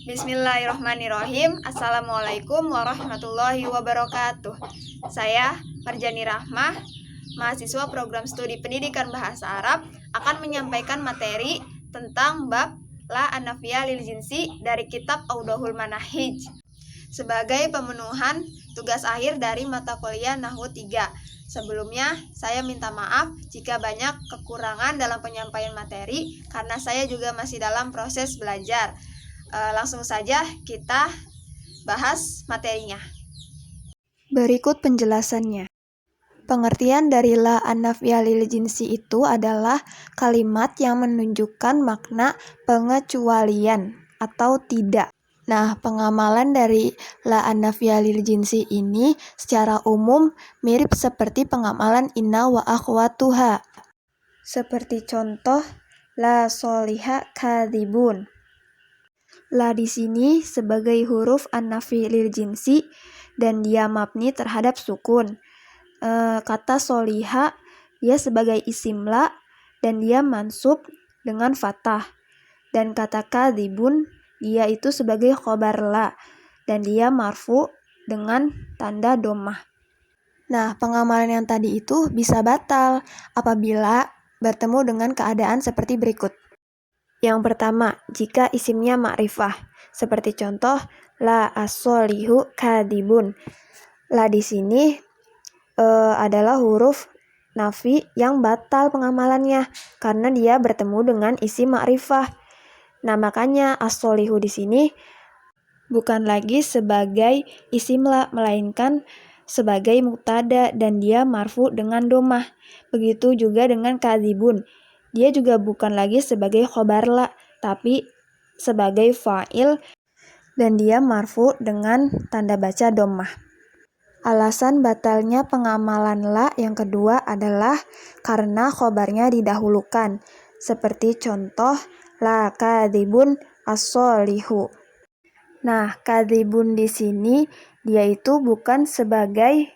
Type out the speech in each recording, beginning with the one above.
Bismillahirrahmanirrahim. Assalamualaikum warahmatullahi wabarakatuh. Saya Marjani Rahmah, mahasiswa program studi pendidikan bahasa Arab, akan menyampaikan materi tentang bab La An-Nafiyah lil Jinsi dari kitab Audahul Manahij sebagai pemenuhan tugas akhir dari mata kuliah Nahwu 3. Sebelumnya, saya minta maaf jika banyak kekurangan dalam penyampaian materi karena saya juga masih dalam proses belajar. Langsung saja kita bahas materinya. Berikut penjelasannya. Pengertian dari La An-Nafiyah lil Jinsi itu adalah kalimat yang menunjukkan makna pengecualian atau tidak. Nah, pengamalan dari La An-Nafiyah lil Jinsi ini secara umum mirip seperti pengamalan inna wa akhwatuha. Seperti contoh La soliha kadzibun. La di sini sebagai huruf an-nafi lil jinsi dan dia mabni terhadap sukun. Kata soliha dia sebagai isim la dan dia mansub dengan fathah. Dan kata kadzibun dia itu sebagai khobar la dan dia marfu dengan tanda domah. Nah, pengamalan yang tadi itu bisa batal apabila bertemu dengan keadaan seperti berikut. Yang pertama, jika isimnya ma'rifah, seperti contoh la as-solihu kadibun. La di sini adalah huruf nafi yang batal pengamalannya karena dia bertemu dengan isim ma'rifah. Nah, makanya as-solihu di sini bukan lagi sebagai isim la, melainkan sebagai mubtada dan dia marfu dengan domah. Begitu juga dengan kadibun. Dia juga bukan lagi sebagai khobar la, tapi sebagai fa'il dan dia marfu dengan tanda baca domah. Alasan batalnya pengamalan la yang kedua adalah karena khobarnya didahulukan. Seperti contoh la kadzibun as-solihu. Nah, kadzibun di sini dia itu bukan sebagai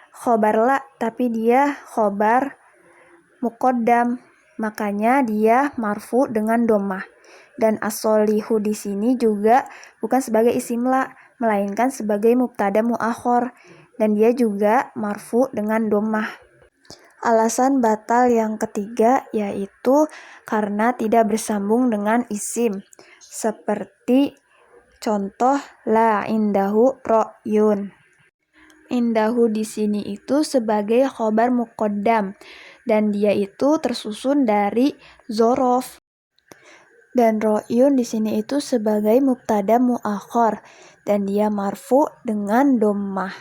khobar la, tapi dia khobar muqaddam. Makanya dia marfu dengan domah. Dan as-solihu di sini juga bukan sebagai isim la, melainkan sebagai mubtada muakhor dan dia juga marfu dengan domah. Alasan batal yang ketiga yaitu karena tidak bersambung dengan isim. Seperti contoh la indahu ro'yun. Indahu di sini itu sebagai khobar muqaddam dan dia itu tersusun dari zorof. Dan ro'yun di sini itu sebagai mubtada muakhor dan dia marfu dengan dommah.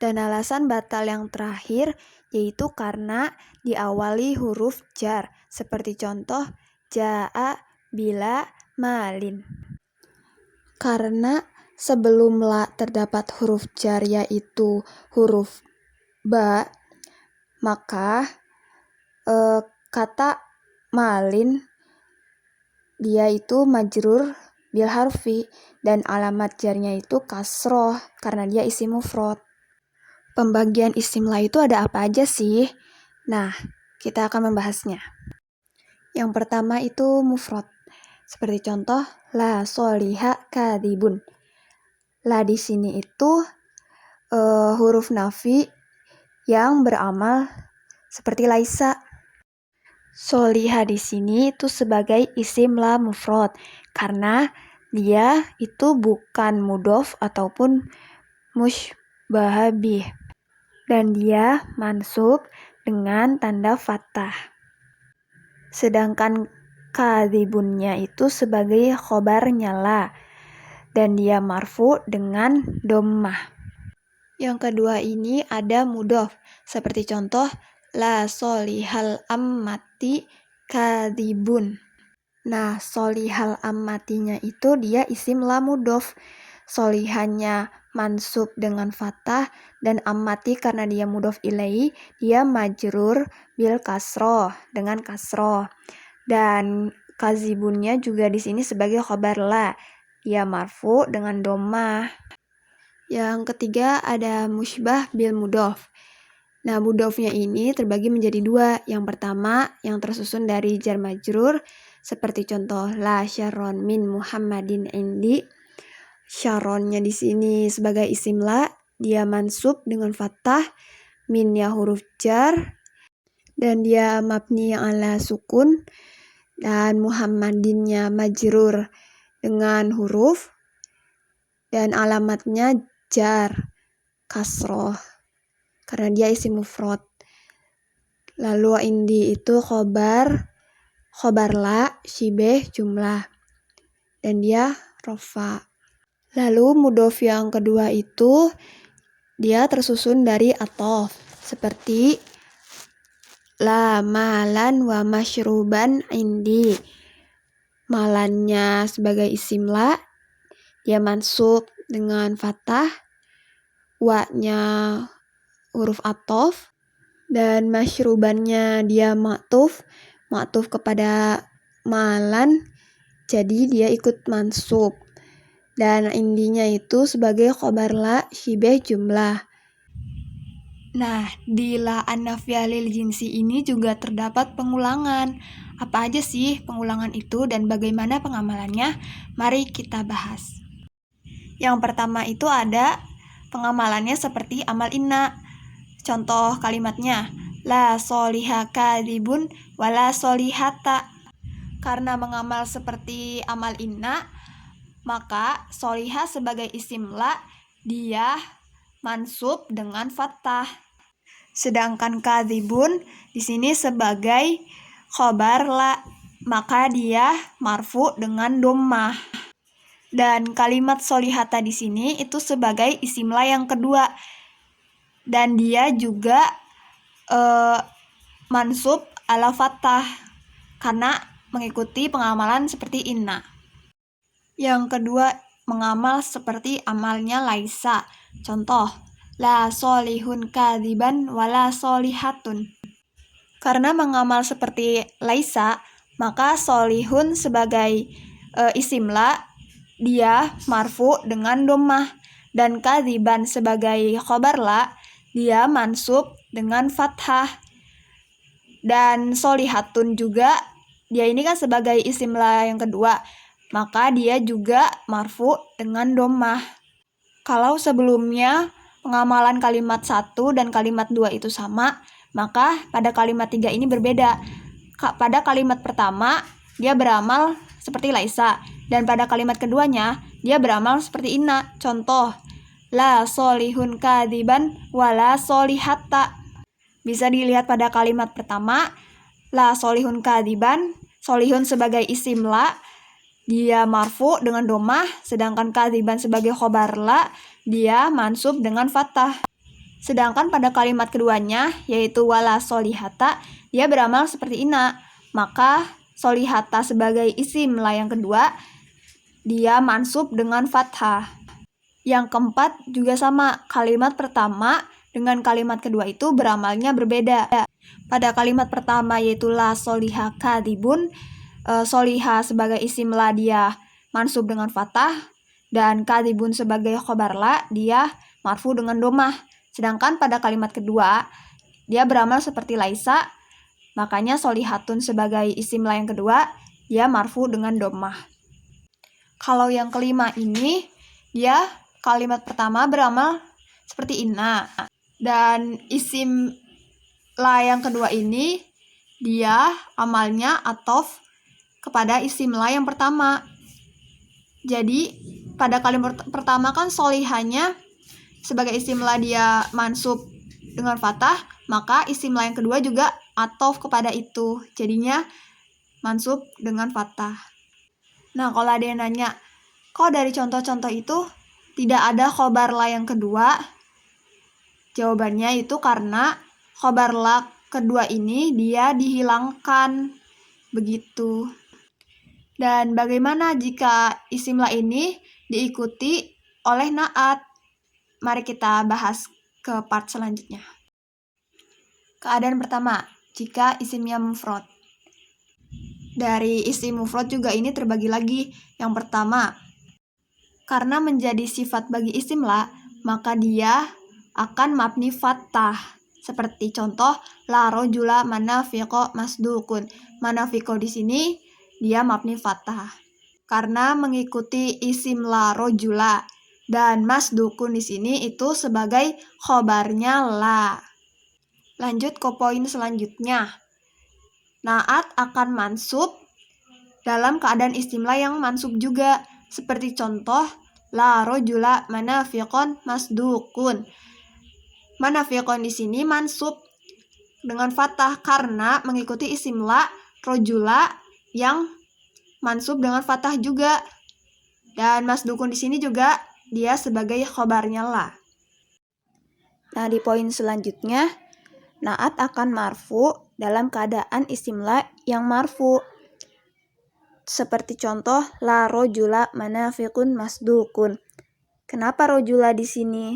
Dan alasan batal yang terakhir yaitu karena diawali huruf jar, seperti contoh ja'a bila malin. Karena sebelum la terdapat huruf jar yaitu huruf ba, maka kata malin dia itu majrur bil harfi dan alamat jarnya itu kasroh karena dia isim mufrad. Pembagian isim la itu ada apa aja sih? Nah, kita akan membahasnya. Yang pertama itu mufrad. Seperti contoh la soliha kadzibun. La di sini itu huruf nafi yang beramal seperti laisa. Soliha di sini itu sebagai isim la mufrad karena dia itu bukan mudhof ataupun musybaha bih dan dia mansub dengan tanda fathah. Sedangkan kadzibunnya itu sebagai khobarnya la dan dia marfu dengan dommah. Yang kedua ini ada mudhof seperti contoh la solihal ammati kadzibun. Nah, solihal ammatinya itu dia isim la mudhof. Solihannya mansub dengan fathah dan ammati karena dia mudhof ilaihi dia majrur bil kasroh dengan kasroh. Dan kadzibunnya juga di sini sebagai khobar la, dia marfu dengan dommah. Yang ketiga ada musybah bil mudhof. Nah, mudhofnya ini terbagi menjadi dua. Yang pertama, yang tersusun dari jar majrur, seperti contoh la syarron min Muhammadin indi. Syarronnya di sini sebagai isim la, dia mansub dengan fathah, minnya huruf jar, dan dia mabni ala sukun, dan Muhammadinnya majrur dengan huruf, dan alamatnya jar, kasroh, karena dia isim mufrad. Lalu indi itu khobar la, syibeh, jumlah, dan dia rofa. Lalu mudhof yang kedua itu dia tersusun dari atof, seperti la malan wa masyruban indi. Malannya sebagai isim la, dia mansub dengan fathah, wa-nya huruf atof, dan masyrubannya dia maktuf kepada malan, jadi dia ikut mansub. Dan indinya itu sebagai khobar la, syibeh, jumlah. Nah, di la an-nafiyah lil jinsi ini juga terdapat pengulangan. Apa aja sih pengulangan itu dan bagaimana pengamalannya? Mari kita bahas. Yang pertama itu ada pengamalannya seperti amal inna. Contoh kalimatnya, la soliha kadibun wala solihata. Karena mengamal seperti amal inna, maka soliha sebagai isim la, dia mansub dengan fathah. Sedangkan kadibun di sini sebagai khobar la, maka dia marfu dengan dhammah. Dan kalimat solihata di sini itu sebagai isim la yang kedua, dan dia juga mansub ala fathah karena mengikuti pengamalan seperti inna. Yang kedua, mengamal seperti amalnya laisa. Contoh, la solihun kadiban wala solihatun. Karena mengamal seperti laisa, maka solihun sebagai isim la, dia marfu dengan dhammah, dan kadiban sebagai khobar la, dia mansub dengan fathah. Dan solihatun juga, dia ini kan sebagai isim la yang kedua, maka dia juga marfu dengan dhammah. Kalau sebelumnya pengamalan kalimat 1 dan kalimat 2 itu sama, maka pada kalimat 3 ini berbeda. Pada kalimat pertama, dia beramal seperti laisa, dan pada kalimat keduanya, dia beramal seperti inna. Contoh, la solihun kadiban wala solihata. Bisa dilihat pada kalimat pertama, la solihun kadiban, solihun sebagai isim la, dia marfu dengan dhammah, sedangkan kadiban sebagai khobar la, dia mansub dengan fathah. Sedangkan pada kalimat keduanya, yaitu wala solihata, dia beramal seperti inna, maka solihata sebagai isim la yang kedua, dia mansub dengan fathah. Yang keempat juga sama, kalimat pertama dengan kalimat kedua itu beramalnya berbeda. Pada kalimat pertama yaitu la soliha kadibun, soliha sebagai isim la dia mansub dengan fathah, dan kadibun sebagai khobar la dia marfu dengan dhammah. Sedangkan pada kalimat kedua dia beramal seperti laisa, makanya solihatun sebagai isim la yang kedua dia marfu dengan dhammah. Kalau yang kelima ini, dia kalimat pertama beramal seperti inna, dan isim la yang kedua ini dia amalnya atof kepada isim la yang pertama. Jadi pada kalimat pertama kan solihanya sebagai isim la dia mansub dengan fathah, maka isim la yang kedua juga atof kepada itu, jadinya mansub dengan fathah. Nah, kalau ada yang nanya, kok dari contoh-contoh itu tidak ada khobar la yang kedua? Jawabannya itu karena khobar la kedua ini dia dihilangkan, begitu. Dan bagaimana jika isim la ini diikuti oleh naat? Mari kita bahas ke part selanjutnya. Keadaan pertama, jika isimnya mufrad. Dari isim mufrad juga ini terbagi lagi. Yang pertama, karena menjadi sifat bagi isim la, maka dia akan mabni fathah, Seperti contoh la rojula manafiqo masdukun. Manafiqo di sini dia mabni fathah karena mengikuti isim la rojula, dan masdukun di sini itu sebagai khobarnya la. Lanjut ke poin selanjutnya. Naat akan mansub dalam keadaan isim la yang mansub juga. Seperti contoh la rojula manafiqon masdukun. Manafiqon di sini mansub dengan fathah karena mengikuti isim la rojula yang mansub dengan fathah juga. Dan masdukun di sini juga dia sebagai khobarnya la. Nah, di poin selanjutnya, naat akan marfu dalam keadaan isim la yang marfu. Seperti contoh la rojula manafiqun masdukun. Kenapa rojula di sini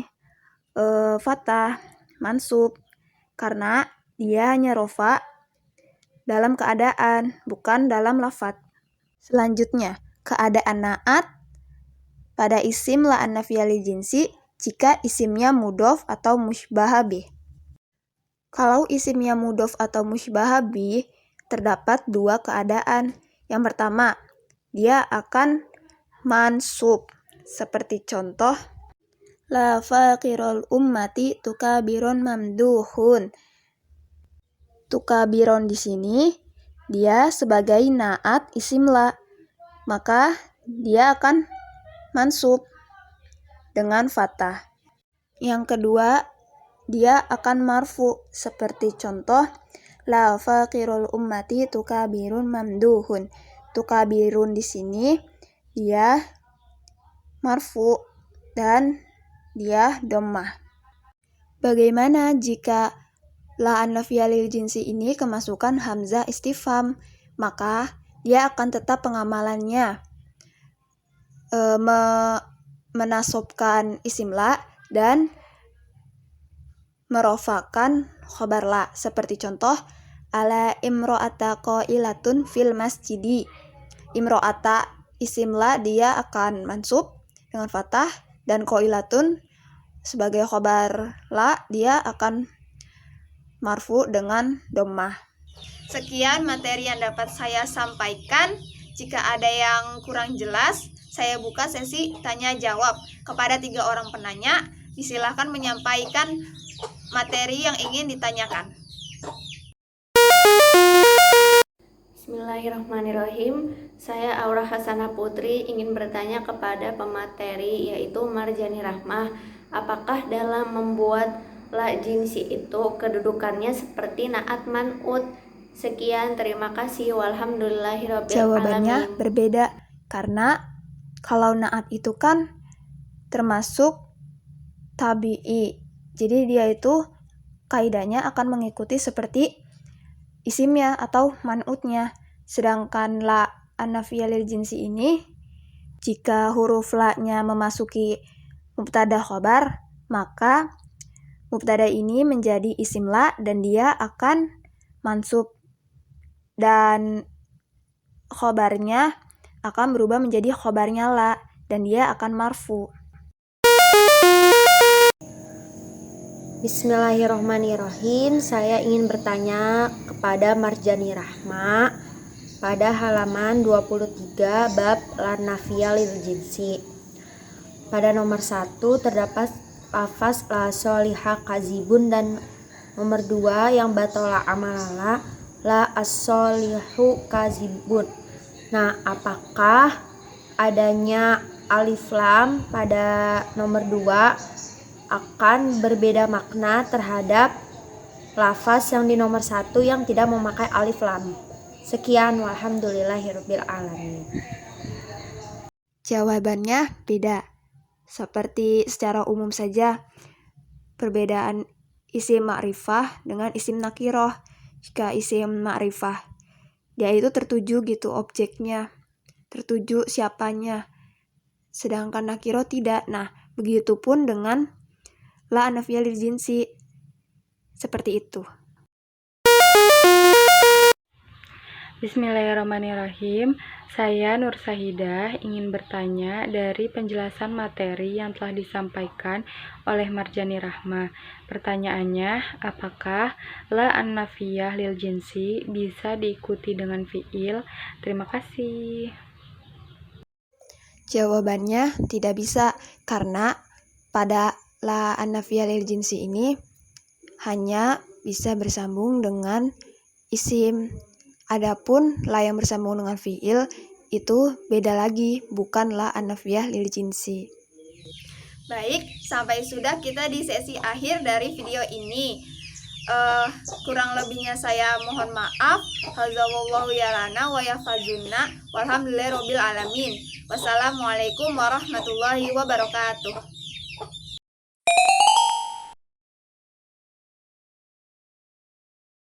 fathah mansub? Karena dia hanya rofa dalam keadaan, bukan dalam lafadz. Selanjutnya, keadaan naat pada isim la an-nafiyah lil jinsi jika isimnya mudhof atau musybaha bih. Kalau isimnya mudhof atau musybaha bih, terdapat dua keadaan. Yang pertama, dia akan mansub. Seperti contoh la faqirul ummati tukabiron mamduhun. Tukabiron di sini dia sebagai naat isim la, maka dia akan mansub dengan fathah. Yang kedua, dia akan marfu. Seperti contoh la faqirul ummati tukabirun mamduhun. Tukabirun di sini dia marfu dan dia dhammah. Bagaimana jika la an-nafiyah lil jinsi ini kemasukan hamzah istifham? Maka dia akan tetap pengamalannya menasobkan isim la dan merofakan khobar la. Seperti contoh ala imro'ata qailatun fil masjidi. Imro'ata isim la dia akan mansub dengan fathah, dan qailatun sebagai khobar la dia akan marfu dengan dhammah. Sekian materi yang dapat saya sampaikan. Jika ada yang kurang jelas, saya buka sesi tanya jawab kepada 3 orang penanya. Disilahkan menyampaikan materi yang ingin ditanyakan. Bismillahirrahmanirrahim. Saya Aura Hasanah Putri ingin bertanya kepada pemateri yaitu Marjani Rahmah. Apakah dalam membuat la jinsi itu kedudukannya seperti naat man'ut? Sekian, terima kasih. Walhamdulillahirabbil alamin. Jawabannya berbeda karena kalau naat itu kan termasuk tabi'i. Jadi dia itu kaidahnya akan mengikuti seperti isimnya atau man'utnya. Sedangkan la an-nafiyah lil jinsi ini, jika huruf la-nya memasuki mubtada khobar, maka mubtada ini menjadi isim la dan dia akan mansub. Dan khobarnya akan berubah menjadi khobarnya la dan dia akan marfu. Bismillahirrahmanirrahim. Saya ingin bertanya kepada Marjani Rahma pada halaman 23 bab la nafiyah lil jinsi. Pada nomor 1 terdapat lafaz la solihah kazibun, dan nomor 2 yang batola amalala la as-solihu kazibun. Nah, apakah adanya alif lam pada nomor 2 akan berbeda makna terhadap lafaz yang di nomor 1 yang tidak memakai alif lam? Sekian, walhamdulillahirabbil alamin. Jawabannya beda. Seperti secara umum saja, perbedaan isim ma'rifah dengan isim nakiroh. Jika isim ma'rifah, dia itu tertuju gitu objeknya, tertuju siapanya. Sedangkan nakiroh tidak. Nah, begitupun dengan la an-nafiyah lil jinsi. Seperti itu. Bismillahirrahmanirrahim. Saya Nur Sahidah ingin bertanya dari penjelasan materi yang telah disampaikan oleh Marjani Rahma. Pertanyaannya, apakah la an-nafiyah lil jinsi bisa diikuti dengan fiil? Terima kasih. Jawabannya tidak bisa, karena pada la an-nafiyah lil jinsi ini hanya bisa bersambung dengan isim. Adapun la yang bersambung dengan fiil itu beda lagi, bukan la an-nafiyah lil jinsi. Baik, sampai sudah kita di sesi akhir dari video ini. Kurang lebihnya saya mohon maaf. Hazawallahu yalana wa yafazunna walhamdulillahirabbil alamin. Wassalamualaikum warahmatullahi wabarakatuh.